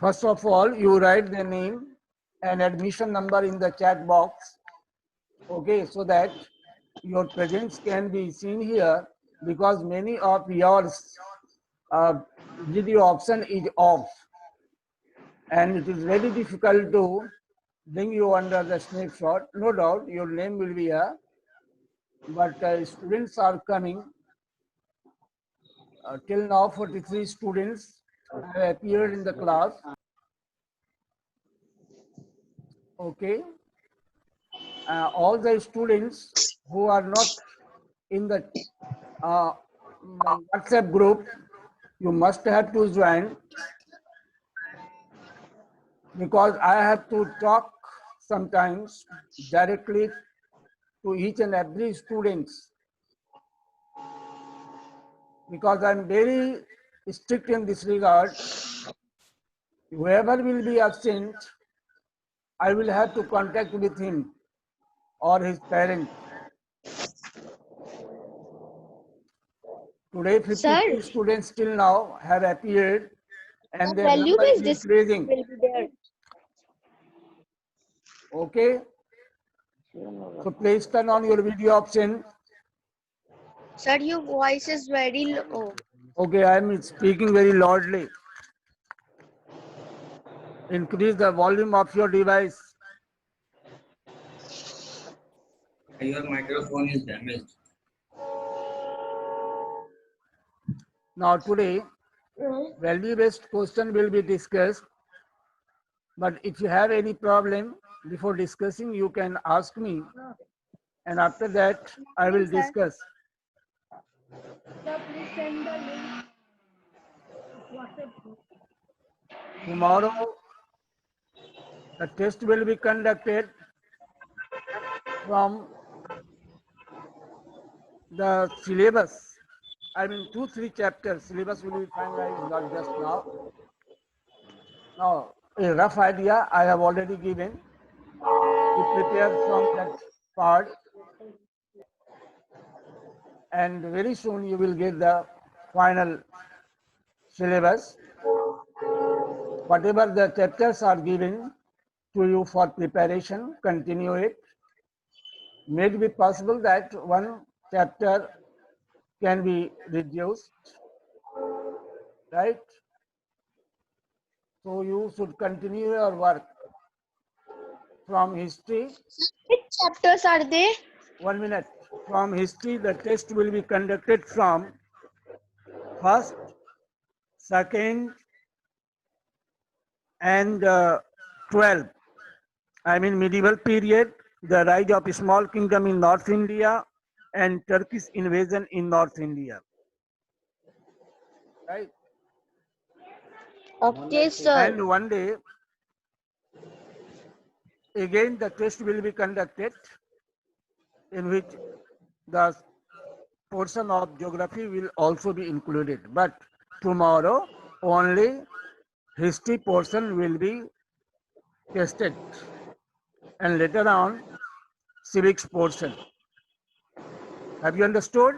First of all, you write the name and admission number in the chat box. Okay, so that your presence can be seen here, because many of yours video option is off, and it is very difficult to bring you under the snapshot. No doubt your name will be here, but students are coming. Till now 43 students have appeared in the class. Okay, all the students who are not in the WhatsApp group, you must have to join, because I have to talk sometimes directly to each and every students, because I'm very strict in this regard. Whoever will be absent, I will have to contact with him or his parent. Today 52 students till now have appeared, and their number is increasing. Okay, so please turn on your video option. Sir, your voice is very low. Okay, I am speaking very loudly. Increase the volume of your device. Your microphone is damaged. Now today, value-based question will be discussed. But if you have any problem before discussing, you can ask me, and after that I will discuss. Tomorrow, the test will be conducted from the syllabus. I mean, 2-3 chapters. Syllabus will be finalized, not just now. Now, a rough idea I have already given. You prepare from that part, and very soon you will get the final syllabus. Whatever the chapters are given to you for preparation, continue it. May it be possible that one chapter can be reduced, right? So you should continue your work from history. Which chapters are they? 1 minute. From history, the test will be conducted from first, second, and 12. I mean medieval period, the rise of a small kingdom in North India, and Turkish invasion in North India. Right? Okay, sir. And one day, again the test will be conducted, in which the portion of geography will also be included. But tomorrow, only history portion will be tested, and later on, civics portion. Have you understood?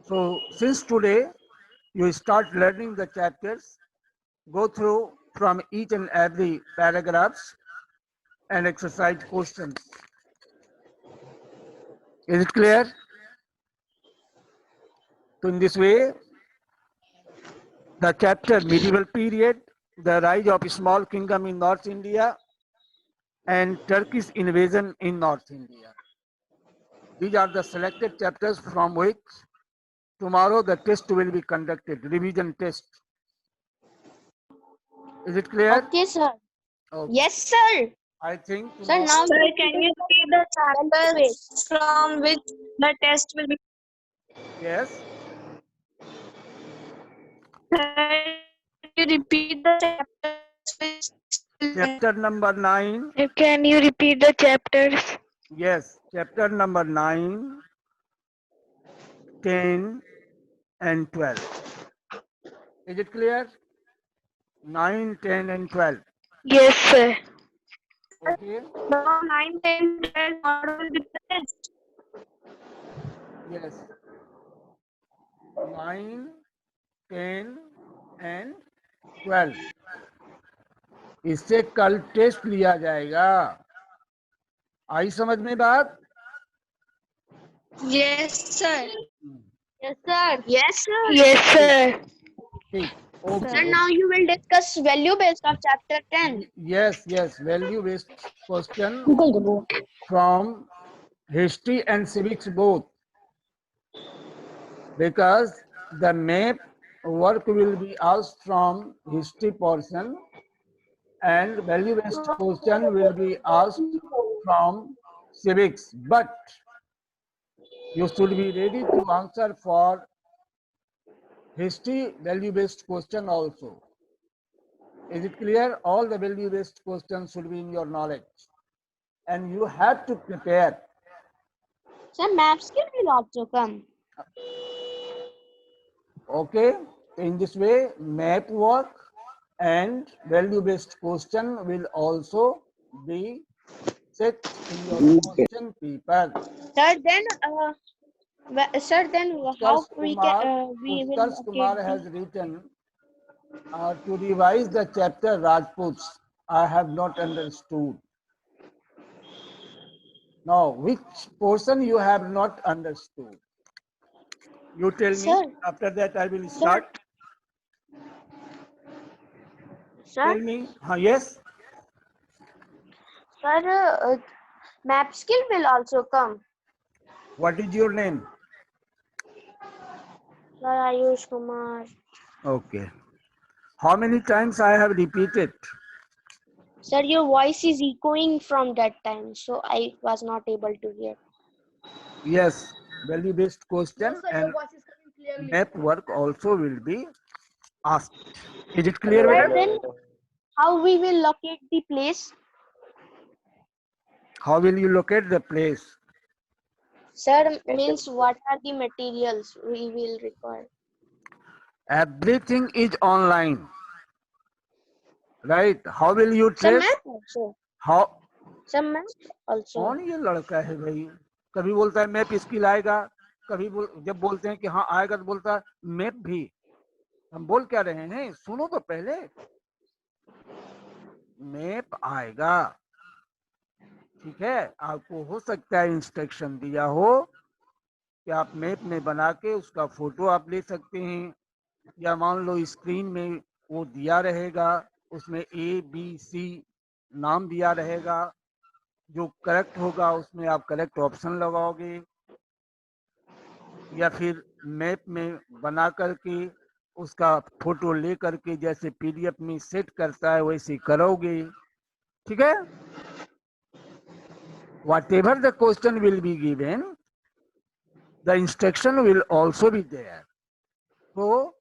So since today you start learning the chapters, go through from each and every paragraphs and exercise questions. Is it clear? So in this way, the chapter medieval period, the rise of a small kingdom in North India, and Turkish invasion in North India. These are the selected chapters from which tomorrow the test will be conducted, revision test. Is it clear? Okay, sir. Okay. Yes, sir. I think Sir, tomorrow, now Sir, can you repeat the chapters from which the test will be? yes, Sir, you repeat the chapters which chapter number 9. Can you repeat the chapters? Yes, chapter number 9, 10, and 12. Is it clear? 9, 10, and 12. Yes, sir. Okay. Now 9, 10, 12, what will be the test? Yes. 9, 10, and 12. इससे कल test लिया जाएगा। आई समझ में बात? Yes, sir. Yes, sir. Yes, sir. Yes, sir. ठीक, Sir, okay. now you will discuss value based of chapter 10. Yes, value based question from history and civics both, because the map work will be asked from history portion and value based question will be asked from civics, but you should be ready to answer for history value based question also. Is it clear? All the value based questions should be in your knowledge and you have to prepare. Sir, map skill will also come. Okay, in this way map work and value based question will also be set in your question paper. Sir, then, how we can we will Utkarsh locate Kumar has the written to revise the chapter Rajputs. I have not understood. Now, which portion you have not understood? You tell me. Sir. After that, I will Sir. start. Tell sir, me. Yes. sir, map skill will also come. What is your name? Sir, Ayush Kumar. Okay. How many times I have repeated? Sir, your voice is echoing from that time, so I was not able to hear. Yes. Value-based question and map work also will be asked. Is it clear, Sir, madam? then how we will locate the place? How will you locate the place? Sir, means what are the materials we will require? Everything is online. Right? How will you Sir, trace? map also. How? Sir, map also. कौन ये लड़का है भाई? कभी बोलता है map skill आएगा, कभी जब बोलते हैं कि हाँ आएगा तो बोलता है मैप भी। हम बोल क्या रहे हैं? सुनो तो पहले। मैप आएगा, ठीक है? आपको हो सकता है इंस्ट्रक्शन दिया हो कि आप मैप में बना के उसका फोटो आप ले सकते हैं, या मान लो स्क्रीन में वो दिया रहेगा, उसमें ABC नाम दिया रहेगा, जो करेक्ट होगा उसमें आप करेक्ट ऑप्शन लगाओगे, या फिर मैप में बना करके उसका फोटो ले करके जैसे PDF में सेट करता है वैसे करोगे, ठीक है? Whatever the question will be given, the instruction will also be there, so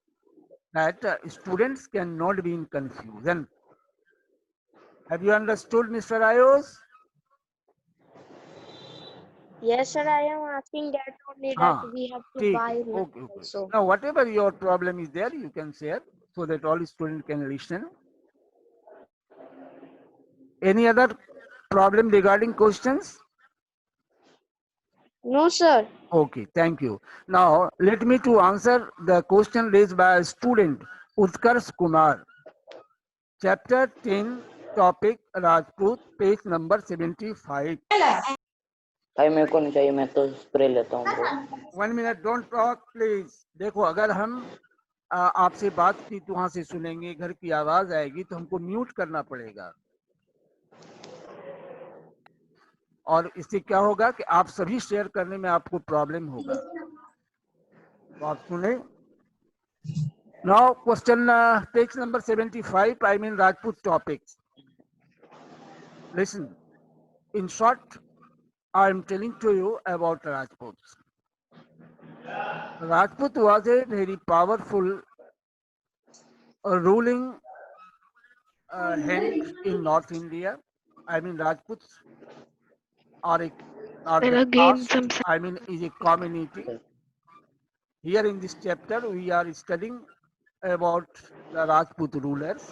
that students cannot be in confusion. Have you understood, Mr. Ayos? Yes, sir, I am asking that only that we have to buy map Okay. also. Now, whatever your problem is there, you can share so that all students can listen. Any other problem regarding questions? No, sir. Okay, thank you. Now, let me to answer the question raised by a student, Utkarsh Kumar. Chapter 10, topic Rajput, page number 75. भाई मेरे को नहीं चाहिए, मैं तो spray लेता हूँ bro. 1 minute, don't talk please. देखो, अगर हम आपसे बात की तो वहां से सुनेंगे, घर की आवाज आएगी तो हमको म्यूट करना पड़ेगा, और इससे क्या होगा कि आप सभी शेयर करने में आपको प्रॉब्लम होगा। तो आप सुने। Now question page number 75, I mean Rajput topics. Listen, in short, I am telling to you about Rajputs. Rajput was a very powerful ruling hand in North India. I mean Rajputs are a caste, I mean is a community. Here in this chapter we are studying about the Rajput rulers.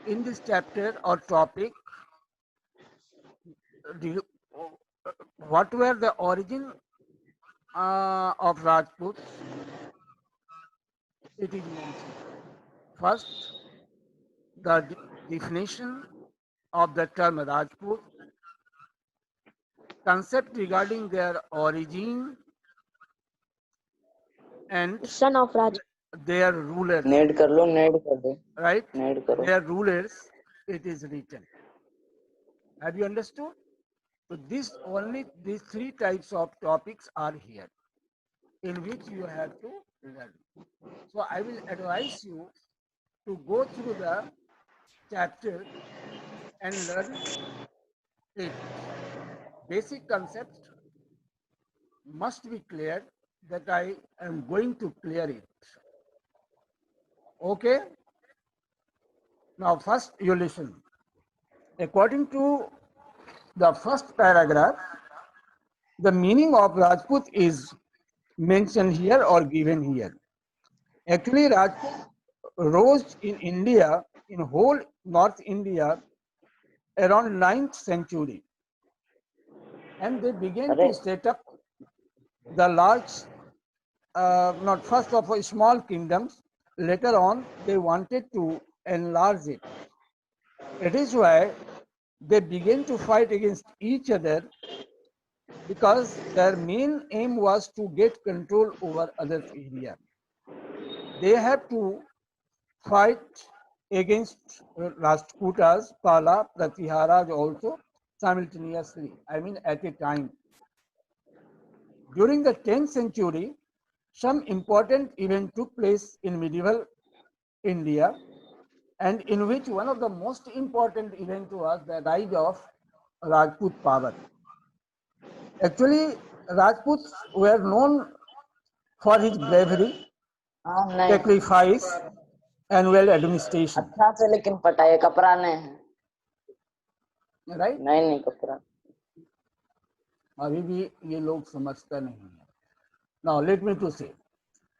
In this chapter or topic, what were the origin of Rajputs? It is mentioned. First, definition of the term Rajput, concept regarding their origin and Son of Raj. their rulers, नेड कर लो, नेड कर दो, right? नेड करो. Their rulers, it is written. Have you understood? So these three types of topics are here in which you have to learn. So I will advise you to go through the chapter and learn it. Basic concept must be clear, that I am going to clear it. Okay? Now first you listen. According to the first paragraph, the meaning of Rajput is mentioned here or given here. Actually, Rajput rose in India, in whole North India, around 9th century. And they began to set up the large, not first of all, small kingdoms. Later on, they wanted to enlarge it. It is why they began to fight against each other, because their main aim was to get control over other area. They have to fight against Rashtrakutas, Pala, Pratiharas also simultaneously, I mean at a time. During the 10th century, some important event took place in medieval India, and in which one of the most important event was the rise of Rajput power. Actually, Rajputs were known for his bravery, हाँ नहीं, sacrifice, and well administration. अच्छा से लेकिन पटाए कपड़ा नहीं है. Right? नहीं नहीं कपड़ा. अभी भी ये लोग समझता नहीं है. Now let me to say,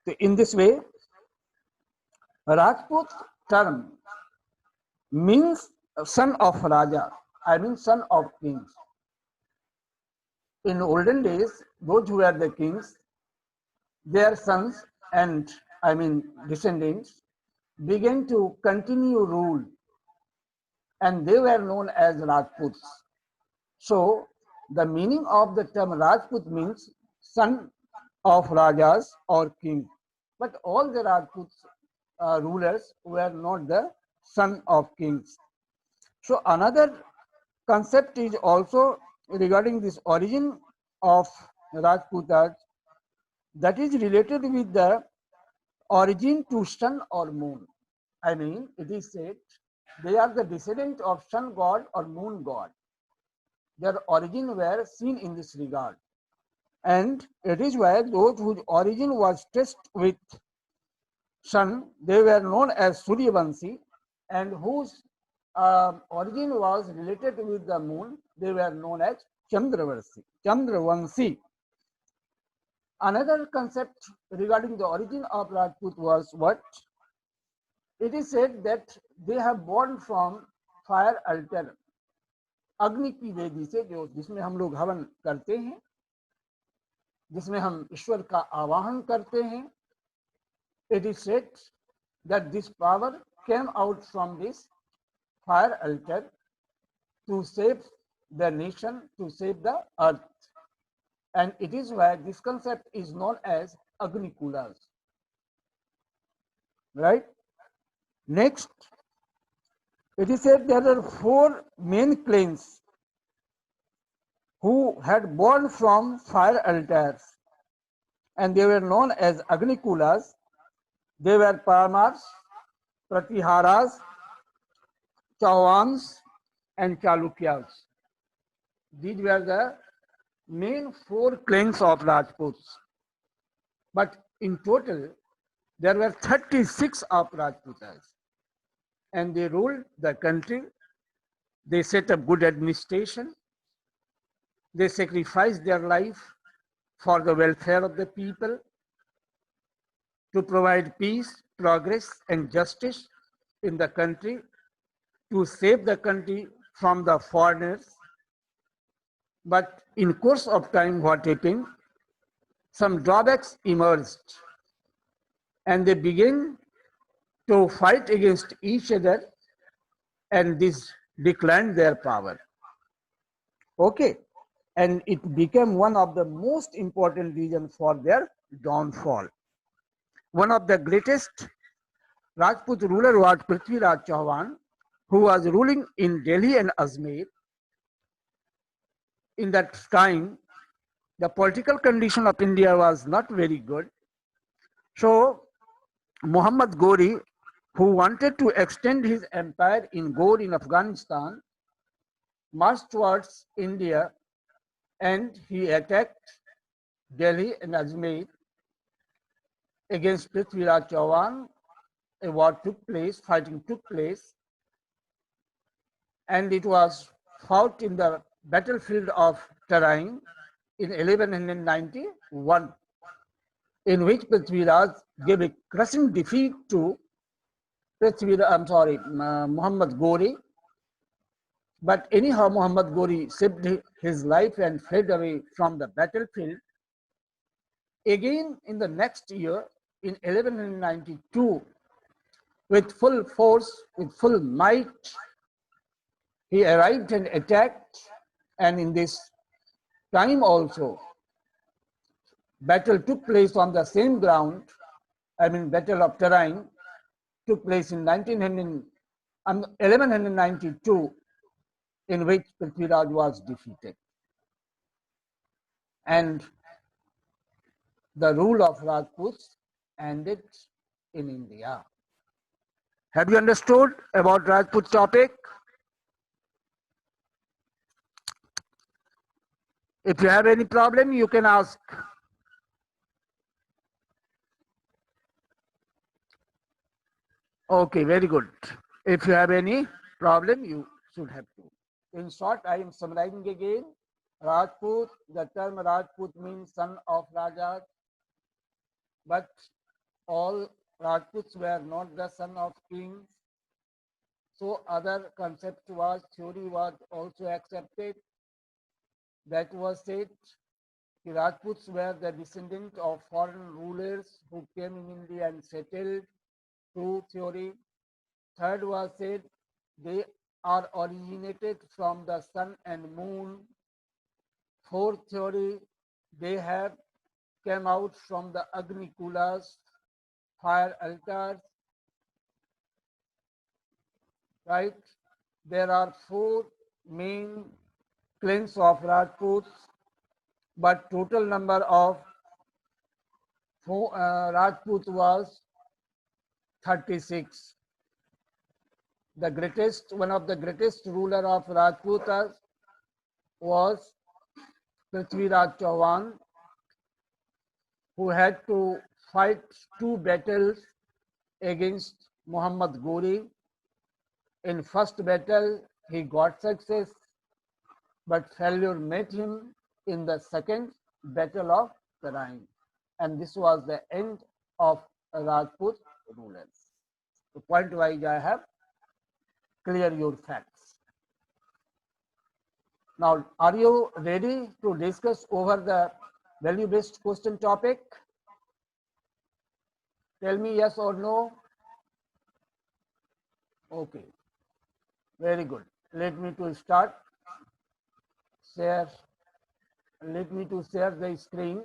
so in this way, Rajput term means son of Raja, I mean son of kings. In olden days, those who were the kings, their sons and I mean descendants began to continue rule, and they were known as Rajputs. So the meaning of the term Rajput means son of Rajas or king. But all the Rajput rulers were not the son of kings. So another concept is also regarding this origin of Rajputas, that is related with the origin to sun or moon. I mean, it is said they are the descendant of sun god or moon god. Their origin were seen in this regard. And it is why those whose origin was traced with sun, they were known as Suryavanshi, and whose origin was related with the moon, they were known as Chandravanshi. Another concept regarding the origin of Rajput was what? It is said that they have born from fire altar, अग्नि की वेदी से, जो जिसमें हम लोग हवन करते हैं, जिसमें हम ईश्वर का आवाहन करते हैं. It is said that this power came out from this fire altar to save the nation, to save the earth. And it is why this concept is known as Agni Kulas. Right? Next, it is said there are 4 main clans who had born from fire altars, and they were known as Agni Kulas. They were Parmars, Pratiharas, Chauhans, and Chalukyas. These were the main 4 clans of Rajputs. But in total, there were 36 of Rajputas, and they ruled the country. They set up good administration. They sacrificed their life for the welfare of the people, to provide peace, progress, and justice in the country, to save the country from the foreigners. But in course of time, what happened? Some drawbacks emerged, and they began to fight against each other, and this declined their power. Okay, and it became one of the most important reasons for their downfall. One of the greatest Rajput ruler was Prithviraj Chauhan, who was ruling in Delhi and Ajmer. In that time, the political condition of India was not very good. So Muhammad Ghori, who wanted to extend his empire in Ghor in Afghanistan, marched towards India and he attacked Delhi and Ajmer against Prithviraj Chauhan. A war took place, fighting took place, and it was fought in the battlefield of Tarain in 1191, in which Prithviraj gave a crushing defeat to Muhammad Ghori. But anyhow, Muhammad Ghori saved his life and fled away from the battlefield. Again, in the next year, in 1192, with full force, with full might, he arrived and attacked, and in this time also, battle took place on the same ground. Battle of Tarain took place in 1192, in which Prithviraj was defeated. And the rule of Rajputs ended in India. Have you understood about Rajput topic? If you have any problem, you can ask. Okay, very good. If you have any problem, you should have to. In short, I am summarizing again. Rajput, the term Rajput means son of Rajas, but all Rajputs were not the son of kings. So other concept was, theory was also accepted. That was said, the Rajputs were the descendant of foreign rulers who came in India and settled. True theory. Third was said, they are originated from the sun and moon. Fourth theory, they have came out from the Agni Kulas, fire altars. Right? There are four main clans of Rajputs, but total number of Rajputs was 36. The greatest, one of the greatest ruler of Rajputas was Prithviraj Chauhan, who had to fight 2 battles against Muhammad Ghori. In first battle, he got success, but failure met him in the second battle of Tarain. And this was the end of Rajput rulers. So point wise, I have clear your facts. Now, are you ready to discuss over the value-based question topic? Tell me yes or no. Okay, very good. Let me to start. Let me to share the screen.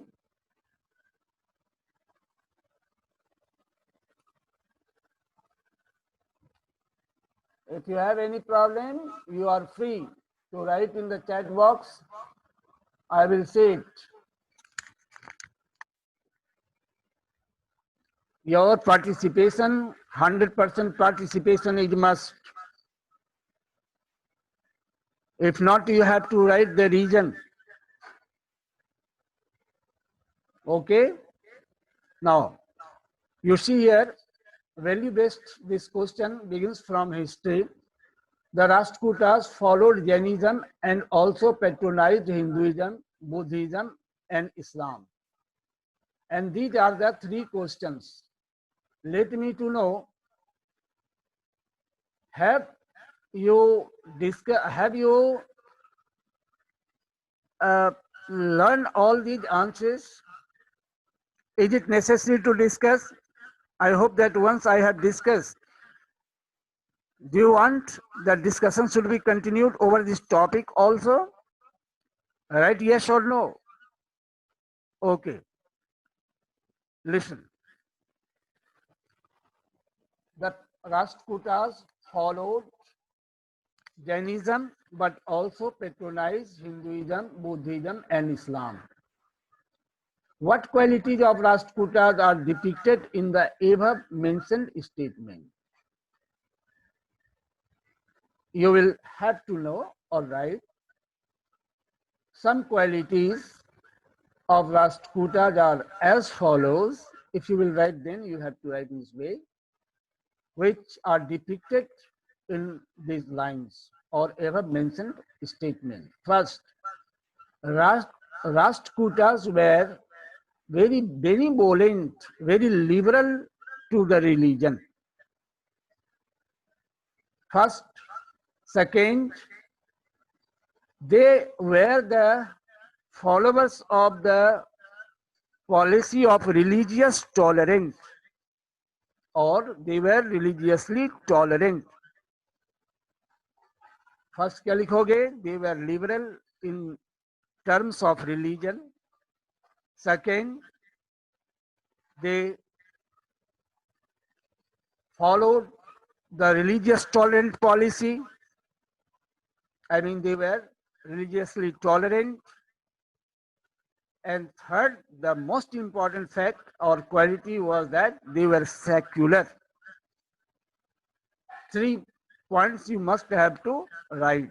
If you have any problem, you are free to write in the chat box. I will say it. Your participation, 100% participation is must. If not, you have to write the reason. Okay? Now, you see here, value-based, this question begins from history. The Rashtrakutas followed Jainism and also patronized Hinduism, Buddhism, and Islam. And these are the 3 questions. Let me to know, have you learned all these answers? Is it necessary to discuss? I hope that once I have discussed, Do you want the discussion should be continued over this topic also? Right? Yes or no? Okay. Listen. The Rashtrakutas followed Jainism but also patronized Hinduism, Buddhism, and Islam. What qualities of Rashtrakutas are depicted in the above mentioned statement? You will have to know or write some qualities of Rashtrakutas are as follows. If you will write, then you have to write in this way, which are depicted in these lines or ever mentioned statement. First, Rashtrakutas were very benevolent, very liberal to the religion. First, second, they were the followers of the policy of religious tolerance, or they were religiously tolerant. First क्या लिखोगे? They were liberal in terms of religion. Second, they followed the religious tolerant policy. I mean, they were religiously tolerant. And third, the most important fact or quality was that they were secular. 3 points you must have to write.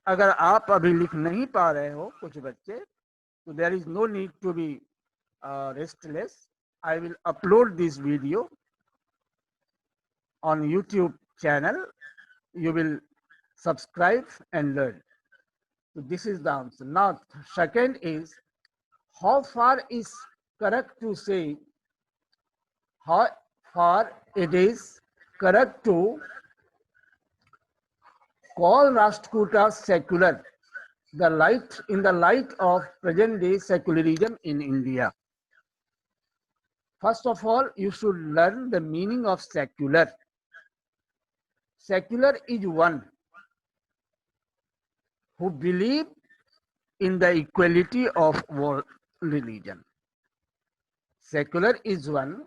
अगर आप अभी लिख नहीं पा रहे हो कुछ बच्चे, तो there is no need to be restless. I will upload this video on YouTube channel. You will subscribe and learn. So this is the answer. Now, second is, how far is correct to say, how far it is correct to call Rashtrakutas secular, in the light of present day secularism in India. First of all, you should learn the meaning of secular. Secular is one who believe in the equality of all religion. Secular is one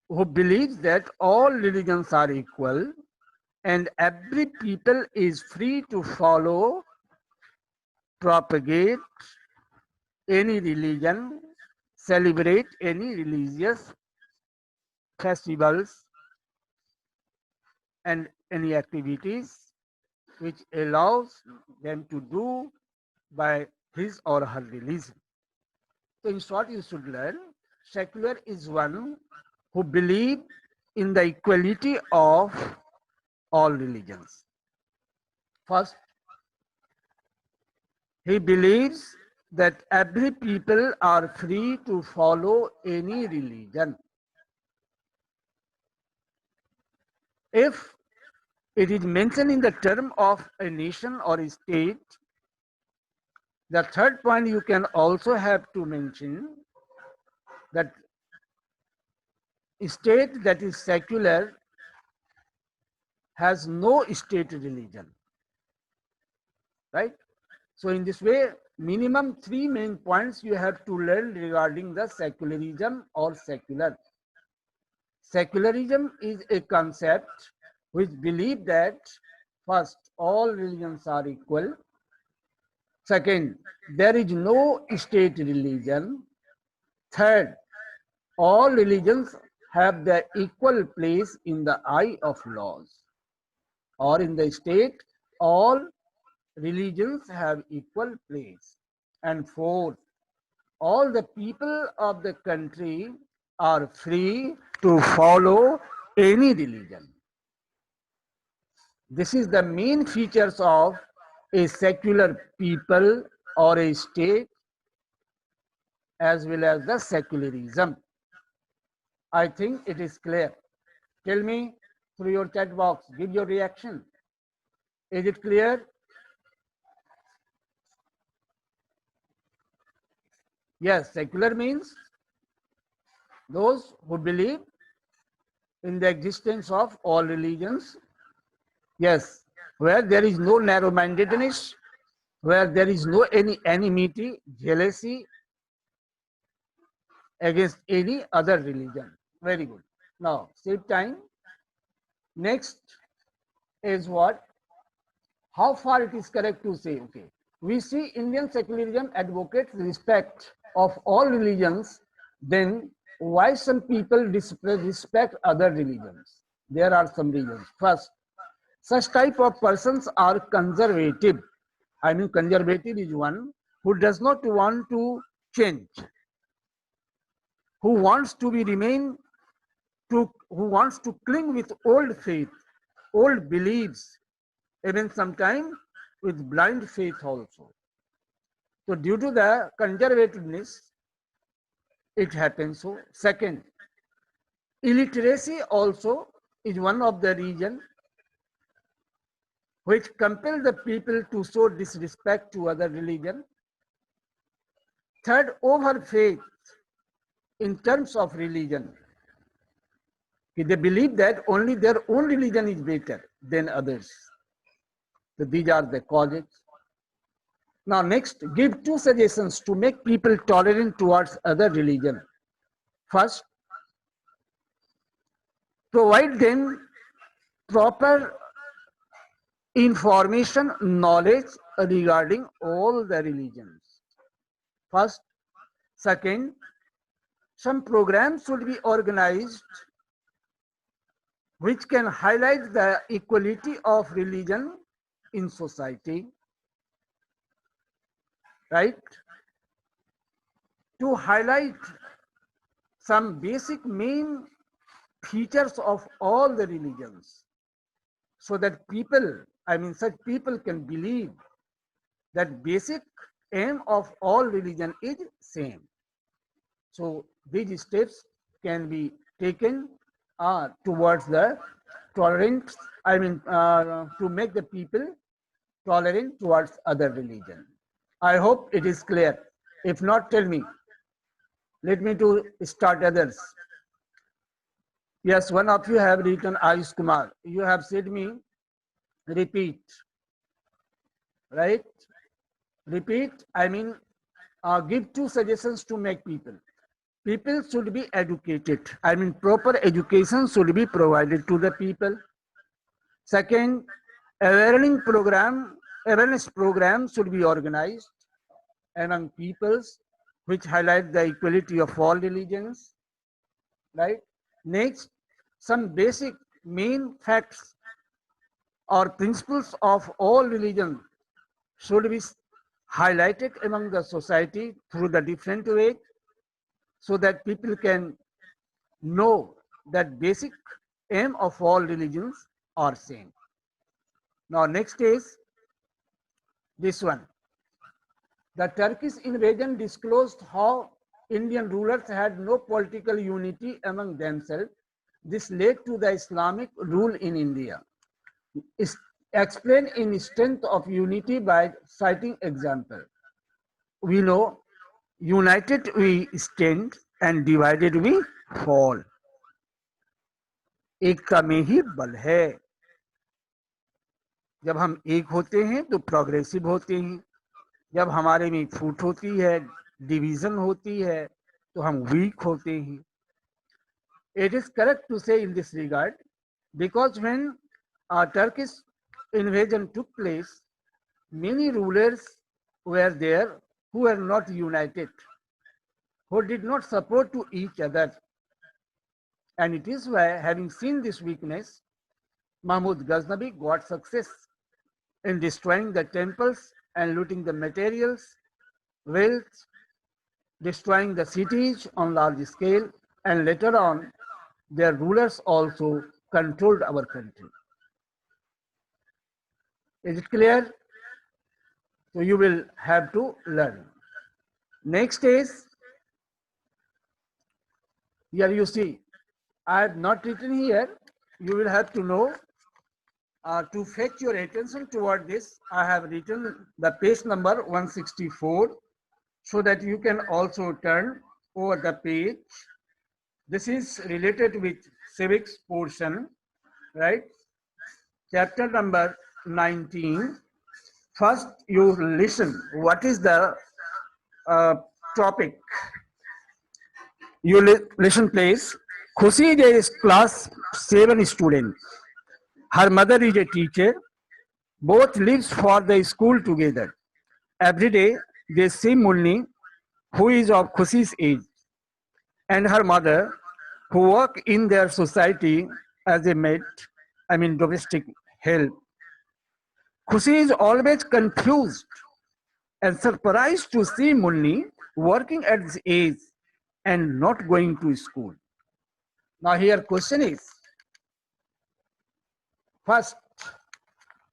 who believes that all religions are equal and every people is free to follow, propagate any religion, celebrate any religious festivals and any activities which allows them to do by his or her religion. So in short, you should learn, secular is one who believe in the equality of all religions. First, he believes that every people are free to follow any religion. If it is mentioned in the term of a nation or a state, the third point you can also have to mention that a state that is secular has no state religion, right? So in this way, minimum 3 main points you have to learn regarding the secularism or secular. Secularism is a concept which believes that first, all religions are equal. Second, there is no state religion. Third, all religions have their equal place in the eye of laws, or in the state, all religions have equal place. And fourth, all the people of the country are free to follow any religion. This is the main features of a secular people or a state, as well as the secularism. I think it is clear. Tell me through your chat box, give your reaction. Is it clear? Yes, secular means those who believe in the existence of all religions. Yes, where there is no narrow-mindedness, where there is no any enmity, jealousy against any other religion. Very good. Now, save time. Next is what? How far it is correct to say, okay, we see Indian secularism advocates respect of all religions, then why some people respect other religions? There are some reasons. First, such type of persons are conservative. I mean, conservative is one who does not want to change, who wants to be remain who wants to cling with old faith, old beliefs, even sometimes with blind faith also. So due to the conservativeness, it happens so. Second, illiteracy also is one of the reasons which compel the people to show disrespect to other religion. Third, over faith in terms of religion. They believe that only their own religion is better than others. So these are the causes. Now next, give two suggestions to make people tolerant towards other religion. First, provide them proper information, knowledge regarding all the religions. First. Second, some programs should be organized which can highlight the equality of religion in society, right? To highlight some basic main features of all the religions so that people, I mean such people can believe that basic aim of all religion is same. So these steps can be taken towards the tolerance, to make the people tolerant towards other religion. I hope it is clear. If not, tell me. Let me to start others. Yes, one of you have written Ayush Kumar. You have said me, repeat, right? Repeat, give two suggestions to make people. People should be educated. Proper education should be provided to the people. Second, awareness program should be organized among peoples which highlight the equality of all religions, right? Next, some basic main facts or principles of all religions should be highlighted among the society through the different ways, so that people can know that basic aim of all religions are same. Now next is this one. The Turkish invasion disclosed how Indian rulers had no political unity among themselves. This led to the Islamic rule in India. Explain in strength of unity by citing example. We know united we stand and divided we fall. एकता में ही बल है. जब हम एक होते हैं तो progressive होते हैं. जब हमारे में फूट होती है, डिवीजन होती है, तो हम वीक होते हैं. It is correct to say in this regard, because when a Turkish invasion took place, many rulers were there who were not united, who did not support to each other. And it is why, having seen this weakness, Mahmud Ghaznavi got success in destroying the temples and looting the materials, wealth, destroying the cities on large scale, and later on, their rulers also controlled our country. Is it clear? So you will have to learn. Next is, here you see, I have not written here. You will have to know, to fetch your attention toward this, I have written the page number 164, so that you can also turn over the page. This is related with civics portion, right? Chapter number 19. First, you listen. What is the topic? You listen, please. Khushi is a class 7 student. Her mother is a teacher. Both lives for the school together. Every day they see Mulni, who is of Khushi's age, and her mother, who work in their society as a maid, domestic help. Khushi is always confused and surprised to see Mulni working at this age and not going to school. Now here question is, first,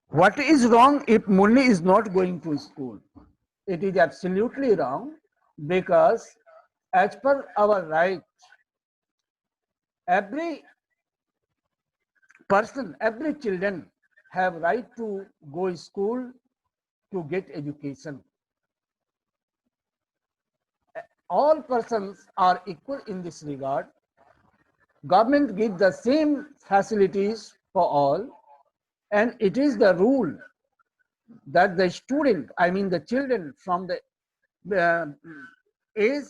what is wrong if Mulni is not going to school? It is absolutely wrong because as per our right, every person, every children have right to go to school to get education. All persons are equal in this regard. Government gives the same facilities for all, and it is the rule that the student, the children from the age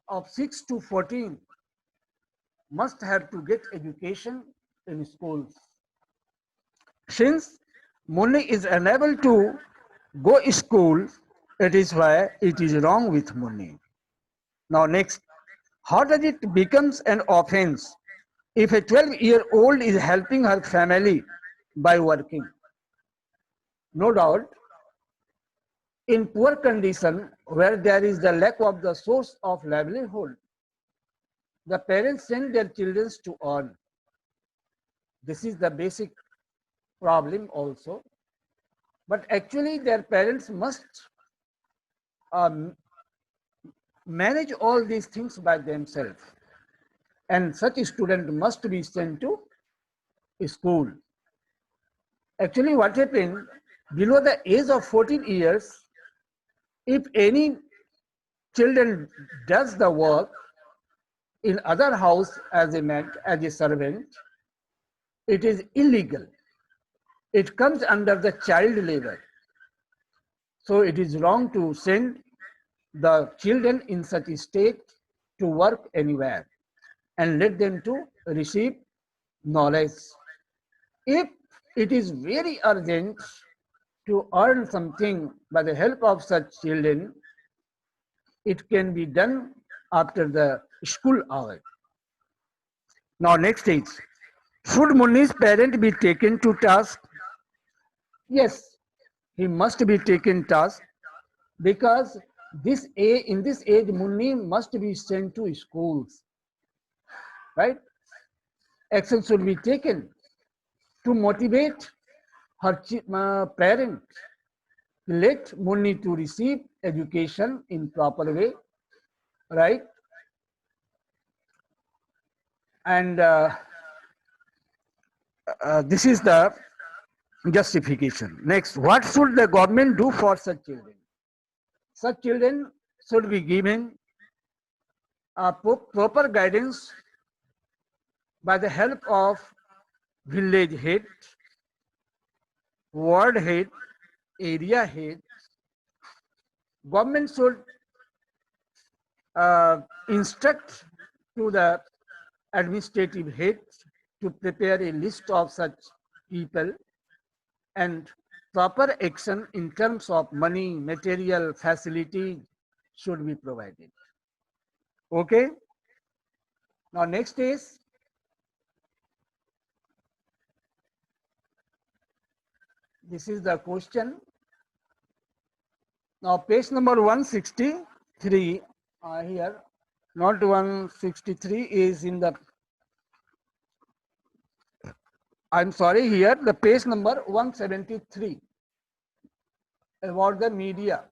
of 6 to 14 must have to get education in schools. Since Mulni is unable to go to school, it is why it is wrong with Mulni. Now next, how does it becomes an offense if a 12-year-old is helping her family by working? No doubt, in poor condition where there is the lack of the source of livelihood, the parents send their children to earn. This is the basic problem also. But actually their parents must manage all these things by themselves. And such a student must be sent to school. Actually what happened, below the age of 14 years, if any children does the work in other house as a maid, as a servant, it is illegal. It comes under the child labor. So it is wrong to send the children in such a state to work anywhere and let them to receive knowledge. If it is very urgent to earn something by the help of such children, it can be done after the school hour. Now next is, should Mulni's parent be taken to task? Yes, he must be taken task because in this age Mulni must be sent to schools, right? Action should be taken to motivate her parent. Let Mulni to receive education in proper way, right? And this is the justification. Next, what should the government do for such children? Such children should be given proper guidance by the help of village head, ward head, area head. Government should instruct to the administrative heads to prepare a list of such people, and proper action in terms of money, material, facility should be provided. Okay. Now next is, this is the question. Now page number 163 here, not 163 is in the, I'm sorry, here the page number 173 about the media,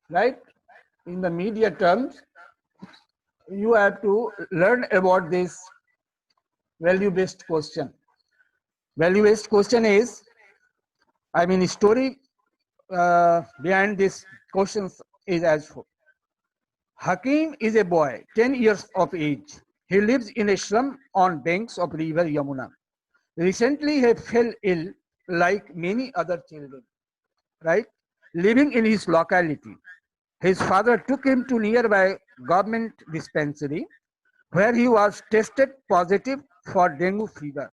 right? In the media terms, you have to learn about this value-based question. Value-based question is, story behind this questions is as follows. Hakim is a boy, 10 years of age. He lives in a slum on banks of river Yamuna. Recently, he fell ill like many other children, right? Living in his locality. His father took him to nearby government dispensary where he was tested positive for dengue fever.